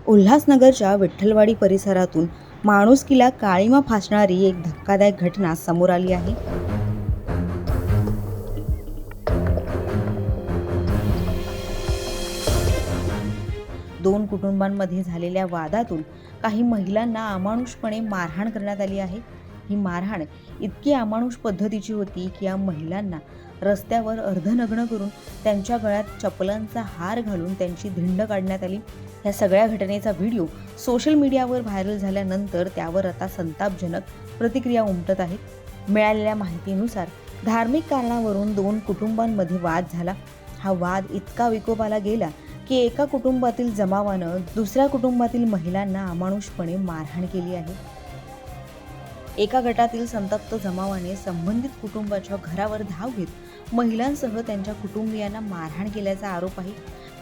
उल्हासनगरच्या विठ्ठलवाडी परिसरातून माणुसकीला काळिमा फासणारी एक धक्कादायक घटना समोर आली आहे। दोन कुटुंबांमध्ये झालेल्या वादातून काही महिलांना अमानुषपणे मारहाण करण्यात आली आहे। ही मारहाण इतकी अमानुष पद्धतीची होती की या महिलांना रस्त्यावर अर्धनग्न करून त्यांच्या गळ्यात चपलांचा हार घालून त्यांची धिंड काढण्यात आली। या सगळ्या घटनेचा व्हिडिओ सोशल मीडियावर व्हायरल झाल्यानंतर त्यावर आता संतापजनक प्रतिक्रिया उमटत आहेत। मिळालेल्या माहितीनुसार धार्मिक कारणावरून दोन कुटुंबांमध्ये वाद झाला। हा वाद इतका विकोपाला गेला की एका कुटुंबातील जमावानं दुसऱ्या कुटुंबातील महिलांना अमानुषपणे मारहाण केली आहे। एका गटातील संतप्त जमावाने संबंधित कुटुंबाच्या घरावर धाव घेत महिलांसह त्यांच्या कुटुंबियांना मारहाण केल्याचा आरोप आहे।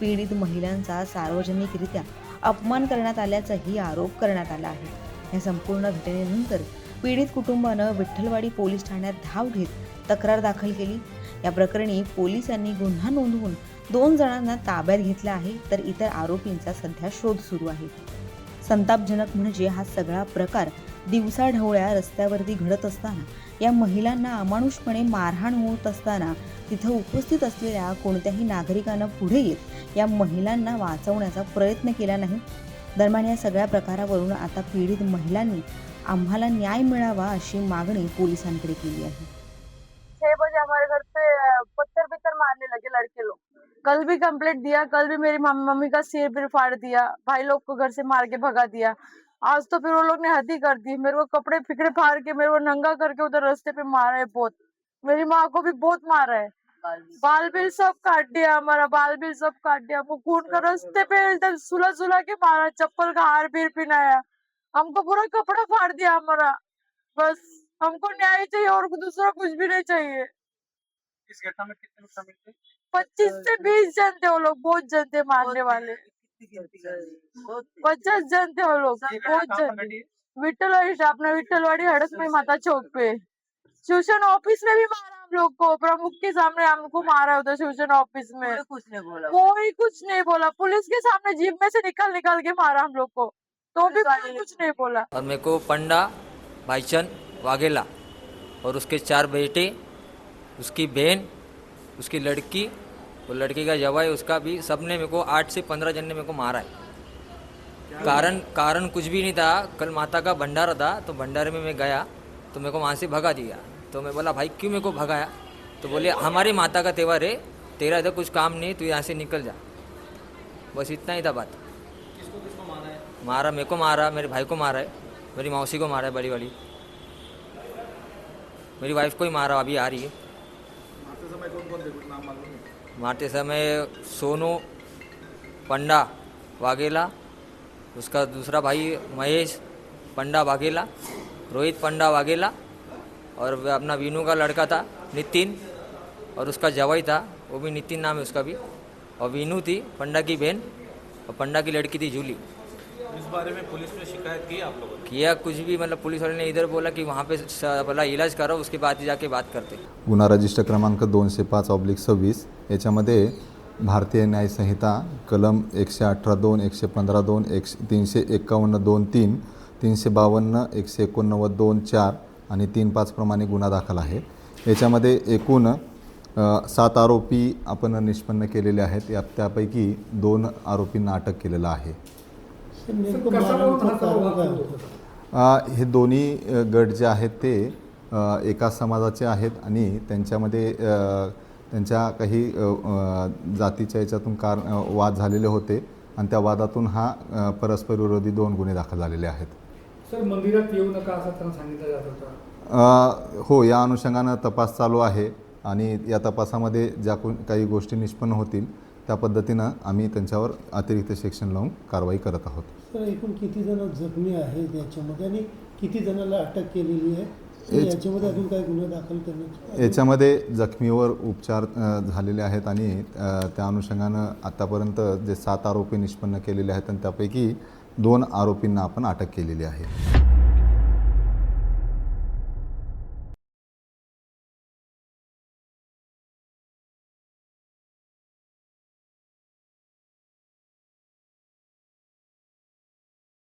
पीडित महिलांचा सार्वजनिकरित्या अपमान करण्यात आल्याचाही आरोप करण्यात आला आहे। या संपूर्ण घटनेनंतर पीडित कुटुंबानं विठ्ठलवाडी पोलीस ठाण्यात धाव घेत तक्रार दाखल केली। या प्रकरणी पोलिसांनी गुन्हा नोंदवून 2 जणांना ताब्यात घेतलं आहे, तर इतर आरोपींचा सध्या शोध सुरू आहे। संतापजनक म्हणजे हा सगळा प्रकार दिवसाढवळ्या रस्त्यावरती घडत असताना या महिलांना अमानुषपणे मारहाण होत असताना तिथं उपस्थित असलेल्या कोणत्याही नागरिकांना पुढे येत या महिलांना वाचवण्याचा प्रयत्न केला नाही। दरम्यान या सगळ्या प्रकारावरून आता पीडित महिलांनी आम्हाला न्याय मिळावा अशी मागणी पोलिसांकडे केली आहे। 6 बजे हमारे घर पे पत्थर मारने लगे लड़के लोग। कल भी कंप्लेंट दिया, कल भी मेरी मम्मी का सिर भी फाड़ दिया, भाई लोग को घर से मार के भगा दिया। आज तो फिर वो लोग ने हद ही कर दी, मेरे को कपड़े फिकड़े फाड़ के मेरे को नंगा करके उधर रास्ते पे मारा है बहुत। मेरी माँ को भी बहुत मारा है, बाल बिल सब काट दिया, हमारा बाल बिल सब काट दिया, वो खून का रास्ते पे एकदम सुला सुला के मारा, चप्पल का हार भी पहनाया, हमको पूरा कपड़ा फाड़ दिया हमारा। बस हमको न्याय चाहिए और दूसरा कुछ भी नहीं चाहिए। इस घटना में कितने लोग शामिल थे? 25 से 20 जन थे वो लोग, बहुत जन थे मारने वाले। 50 जन थे वो लोग, बहुत जन। विठ्ठलवाड़ी, अपना विठ्ठलवाड़ी हड़कमई माता चौक पे शिवसेन ऑफिस में भी मारा हम लोग को, प्रमुख के सामने हमको मारा उधर शिवसेन ऑफिस में। कोई कुछ नहीं बोला, पुलिस के सामने जीप में से निकल के मारा हम लोग को, तो भी कोई कुछ नहीं बोला। और मेरे को पंडा भाईचंद वाघेला और उसके 4 बेटे, उसकी बहन, उसकी लड़की, वो लड़की का जवाई, उसका भी, सबने मेरे को 8 से 15 जन ने मेरे को मारा है। कारण कुछ भी नहीं था। कल माता का भंडारा था, तो भंडारे में मैं गया तो मेरे को वहाँ से भगा दिया। तो मैं बोला भाई क्यों मेरे को भगाया? तो बोले हमारी माता का त्योहार है, तेरा इधर कुछ काम नहीं, तू यहाँ से निकल जा। बस इतना ही था बात। किसको मारा है? मारा, मेरे को मारा, मेरे भाई को मारा है, मेरी मौसी को मारा है बड़ी वाली, मेरी वाइफ को ही मारा, अभी आ रही है। मारते समय कौन थे, कुछ नाम मालूम है? मारते समय सोनू पंडा वाघेला, उसका दूसरा भाई महेश पंडा वाघेला, रोहित पंडा वाघेला, और अपना वीनू का लड़का था नितिन, और उसका जवाई था, वो भी नितिन नाम है उसका भी, और वीनू थी पंडा की बहन, और पंडा की लड़की थी जूली। इस बारे में पुलिस में शिकायत की आप लोगों ने? किया कुछ भी, मतलब पुलिस वाले ने इधर बोला कि वहाँ पे भला इलाज करो, उसके बाद जाके बात करते। गुन्हा रजिस्टर क्रमांक 205/26 याच्यामध्ये भारतीय न्याय संहिता कलम 118(2), 115(2), 351(2)(3), 352, 189(2)(4) आणि 3(5) प्रमाणे गुन्हा दाखल आहे। याच्यामध्ये एकूण 7 आरोपी आपण निष्पन्न केलेले आहेत। त्यापैकी 2 आरोपींना अटक केलेलं आहे। हे दोन्ही गट जे आहेत ते एका समाजाचे आहेत आणि त्यांच्यामध्ये त्यांच्या काही जातीच्या याच्यातून वाद झालेले होते आणि त्या वादातून हा परस्पर विरोधी 2 गुन्हे दाखल झालेले आहेत। सर, मंदिरात येऊ नका असं त्यांना सांगितलं जात होतं? हो, या अनुषंगानं तपास चालू आहे आणि या तपासामध्ये ज्या काही गोष्टी निष्पन्न होतील त्या पद्धतीनं आम्ही त्यांच्यावर अतिरिक्त सेक्शन लावून कारवाई करत आहोत। सर, एकूण किती जण जखमी आहेत याच्यामध्ये आणि किती जणांना अटक केलेली आहे? याच्यामध्ये अजून काही गुन्हे दाखल करण्यात? याच्यामध्ये जखमीवर उपचार झालेले आहेत आणि त्या अनुषंगानं आतापर्यंत जे 7 आरोपी निष्पन्न केलेले आहेत आणि त्यापैकी 2 आरोपींना आपण अटक केलेली आहे।